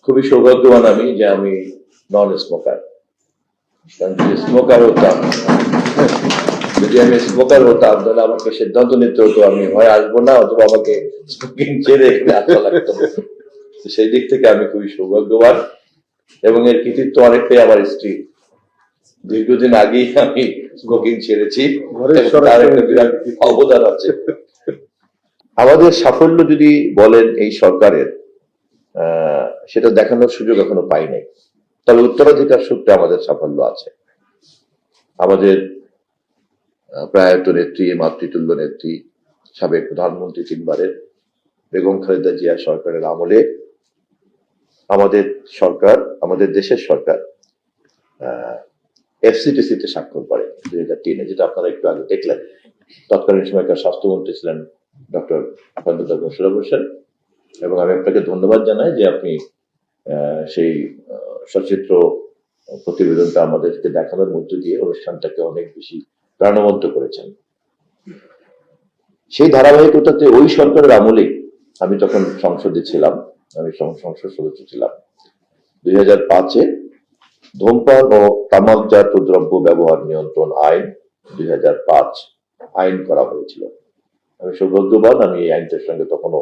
খুবই সৌভাগ্যবান আমি যে আমি নন স্মোকার। কারণ যদি স্মোকার হতাম, যদি আমি স্মোকার হতাম তাহলে আমাকে সিদ্ধান্ত নিতে হতো আমি হয় আসবো না অথবা আমাকে স্মোকিং ছেড়ে এখানে আসা লাগতো। সেই দিক থেকে আমি খুবই সৌভাগ্যবান এবং এর কৃতিত্ব অনেকটাই আমার স্ত্রী। দীর্ঘদিন আগেই আমি স্মোকিং ছেড়েছি, তার একটা বিরাট অবদান আছে। আমাদের সাফল্য যদি বলেন এই সরকারের, সেটা দেখানোর সুযোগ এখনো পাই নাই, তবে উত্তরাধিকার সূত্রে আমাদের সাফল্য আছে। আমাদের প্রয়াত নেত্রী, মাতৃতুল্য নেত্রী, সাবেক প্রধানমন্ত্রী 3 বারের বেগম খালেদা জিয়া সরকারের আমলে আমাদের সরকার, আমাদের দেশের সরকার FCTC তে স্বাক্ষর করে 2003-এ, যেটা আপনারা একটু আগে দেখলেন। তৎকালীন সময়কার স্বাস্থ্যমন্ত্রী ছিলেন ডক্টর খন্দকার মোশাররফ হোসেন, এবং আমি আপনাকে ধন্যবাদ জানাই যে আপনি সেই সচিত্র প্রতিবেদনটা আমাদেরকে দেখানোর মধ্য দিয়ে অনুষ্ঠানটাকে অনেক বেশি প্রাণবন্ত করেছেন। সেই ধারাবাহিকতাতে ওই সরকারের আমলে আমি তখন সংসদে ছিলাম, আমি সংসদ সদস্য ছিলাম। 2005-এ ধূমপান ও তামাকজাত দ্রব্য ব্যবহার নিয়ন্ত্রণ আইন 2005 আইন করা হয়েছিল। আমি সৌভাগ্যবান, আমি এই আইনটার সঙ্গে তখনও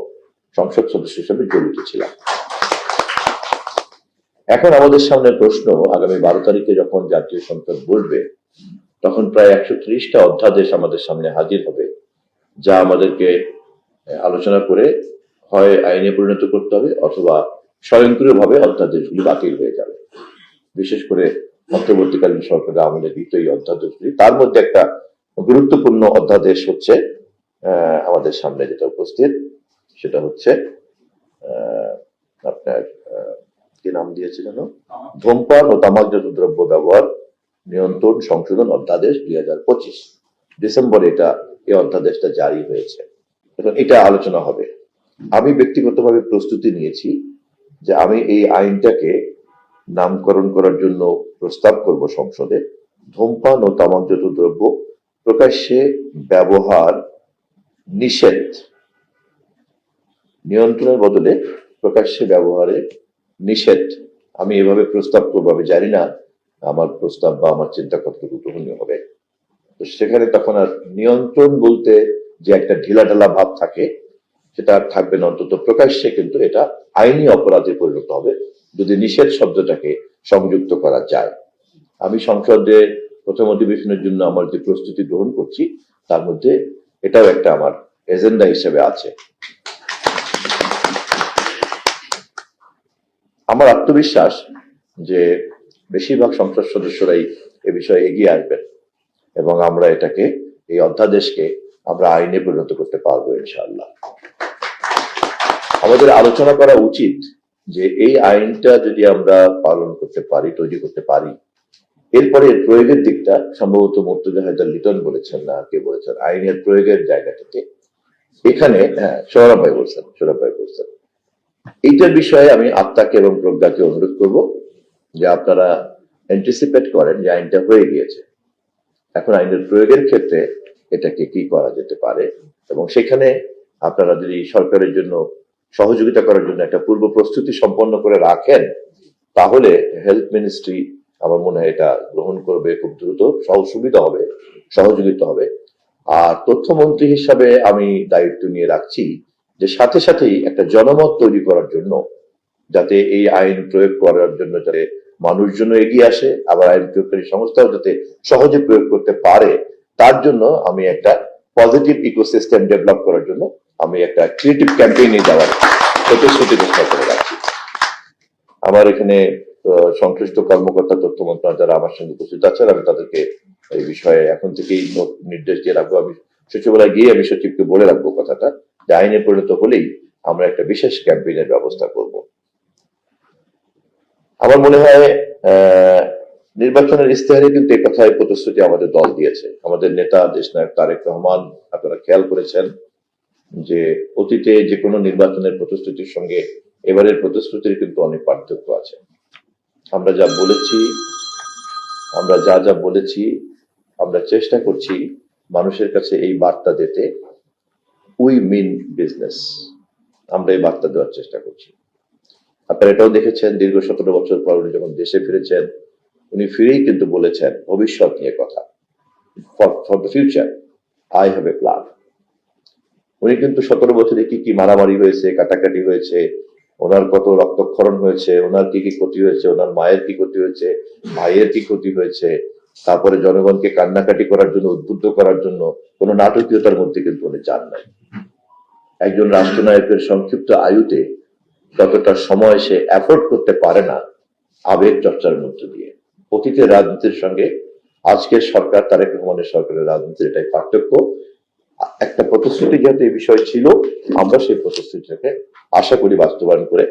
সংসদ সদস্য হিসেবে জড়িত ছিলাম। এখন আমাদের সামনে প্রশ্ন, আগামী 12 তারিখে যখন জাতীয় সংসদ বসবে তখন প্রায় 130টা অধ্যাদেশ আমাদের সামনে হাজির হবে, যা আমাদেরকে আলোচনা করে হয় আইনে পরিণত করতে হবে অথবা স্বয়ংক্রিয়ভাবে অধ্যাদেশগুলি বাতিল হয়ে যাবে। বিশেষ করে অন্তর্বর্তীকালীন সরকারের আমলে দিত এই অধ্যাদেশগুলি। তার মধ্যে একটা গুরুত্বপূর্ণ অধ্যাদেশ হচ্ছে আমাদের সামনে যেটা উপস্থিত, সেটা হচ্ছে আপনার কি নাম দিয়েছে যেন, ধূমপান ও তামাকজাত দ্রব্য ব্যবহার নিয়ন্ত্রণ সংশোধন অধ্যাদেশ 2025। ডিসেম্বরে এই অধ্যাদেশটা জারি হয়েছে। এখন এটা আলোচনা হবে। আমি ব্যক্তিগতভাবে প্রস্তুতি নিয়েছি যে আমি এই আইনটাকে নামকরণ করার জন্য প্রস্তাব করব সংসদে, ধূমপান ও তামাকজাত দ্রব্য প্রকাশ্যে ব্যবহার নিষেধ, নিয়ন্ত্রণের বদলে প্রকাশ্যে ব্যবহারে নিষেধ। আমি এভাবে প্রস্তাব করবো। আমি জানি না আমার প্রস্তাব বা আমার চিন্তা কতটুকু গ্রহণীয় হবে। তো সেখানে তখন আর নিয়ন্ত্রণ বলতে যে একটা ঢিলাঢালা ভাব থাকে সেটা আর থাকবে না। অন্তত প্রকাশ্যে কিন্তু এটা আইনি অপরাধে পরিণত হবে যদি নিষেধ শব্দটাকে সংযুক্ত করা যায়। আমি সংসদে প্রথম অধিবেশনের জন্য আমার যে প্রস্তুতি গ্রহণ করছি তার মধ্যে এটাও একটা আমার এজেন্ডা হিসেবে আছে। আমার আত্মবিশ্বাস যে বেশিরভাগ সংসদ সদস্যরাই এ বিষয়ে এগিয়ে আসবেন এবং আমরা এটাকে, এই অধ্যাদেশকে আমরা আইনে পরিণত করতে পারবো ইনশাআল্লাহ। আমাদের আলোচনা করা উচিত যে এই আইনটা যদি আমরা পালন করতে পারি, তৈরি করতে পারি, এরপরে প্রয়োগের দিকটা সম্ভবত মুর্তজা হায়দার লিটন বলেছেন, না কে বলেছেন, আইনের প্রয়োগের জায়গাটাতে এখানে সৌরভ ভাই বলছেন, এইটার বিষয়ে আমি আত্মাকে এবং প্রজ্ঞাকে অনুরোধ করব যে আপনারা অ্যান্টিসিপেট করেন যে আইনটা হয়ে গিয়েছে, এখন আইনের প্রয়োগের ক্ষেত্রে এটাকে কি করা যেতে পারে, এবং সেখানে আপনারা যদি সরকারের জন্য সহযোগিতা করার জন্য একটা পূর্ব প্রস্তুতি সম্পন্ন করে রাখেন, তাহলে হেলথ মিনিস্ট্রি আমার মনে হয় এটা গ্রহণ করবে খুব দ্রুত, সুবিধা হবে, সহযোগিতা হবে। আর তথ্যমন্ত্রী হিসাবে আমি দায়িত্ব নিয়ে রাখছি যে সাথে সাথেই একটা জনমত তৈরি করার জন্য, যাতে এই আইন প্রয়োগ করার জন্য যাতে মানুষজন এগিয়ে আসে, আবার আইন প্রয়োগকারী সংস্থাও যাতে সহজে প্রয়োগ করতে পারে, তার জন্য আমি একটা পজিটিভ ইকোসিস্টেম ডেভেলপ করার জন্য আমি একটা ক্রিয়েটিভ ক্যাম্পেইনে যাওয়ার প্রতিশ্রুতি ঘোষণা করে রাখছি। আমার এখানে সংশ্লিষ্ট কর্মকর্তা, তথ্য মন্ত্রণালয় যারা আমার সঙ্গে উপস্থিত আছেন, আমি তাদেরকে এই বিষয়ে এখন থেকেই নির্দেশ দিয়ে রাখবো। আমি সচিবালয়ে গিয়ে আমি সচিবকে বলে রাখবো কথাটা, যে আইনে পরিণত হলেই আমরা একটা বিশেষ ক্যাম্পেইনের ব্যবস্থা করব। আমার মনে হয় নির্বাচনের ইস্তেহারে কিন্তু এই কথায় প্রতিশ্রুতি আমাদের দল দিয়েছে। আমাদের নেতা দেশনায়ক তারেক রহমান, আপনারা খেয়াল করেছেন যে অতীতে যে কোনো নির্বাচনের প্রতিশ্রুতির সঙ্গে এবারের প্রতিশ্রুতির কিন্তু অনেক পার্থক্য আছে। আমরা যা বলেছি, আমরা চেষ্টা করছি মানুষের কাছে এই বার্তা দিতে, উই মিন বিজনেস, আমরা এই বার্তা দেওয়ার চেষ্টা করছি। আপনারা এটাও দেখেছেন দীর্ঘ 17 বছর পর উনি যখন দেশে ফিরেছেন, উনি ফিরেই কিন্তু বলেছেন ভবিষ্যৎ নিয়ে কথা, for the future I have a plan. উনি কিন্তু 17 বছরে কি কি মারামারি হয়েছে, কাটাকাটি হয়েছে, ওনার কত রক্তক্ষরণ হয়েছে, ওনার কি কি ক্ষতি হয়েছে, ওনার মায়ের কি ক্ষতি হয়েছে, ভাইয়ের কি ক্ষতি হয়েছে, তারপরে জনগণকে কান্নাকাটি করার জন্য, উদ্বুদ্ধ করার জন্য কোনো নাটকীয়তার মধ্যে কিন্তু উনি যান নাই। একজন রাষ্ট্রনায়কের সংক্ষিপ্ত আয়ুতে ততটা সময় সে অ্যাফোর্ড করতে পারে না আবেগ চর্চার মধ্য দিয়ে। অতীতের রাজনীতির সঙ্গে আজকের সরকার, তারেক রহমানের সরকারের রাজনীতির এটাই পার্থক্য। একটা প্রতিশ্রুতি যেহেতু এই বিষয় ছিল, আমরা সেই প্রতিশ্রুতিটাকে আশা করি বাস্তবায়ন করে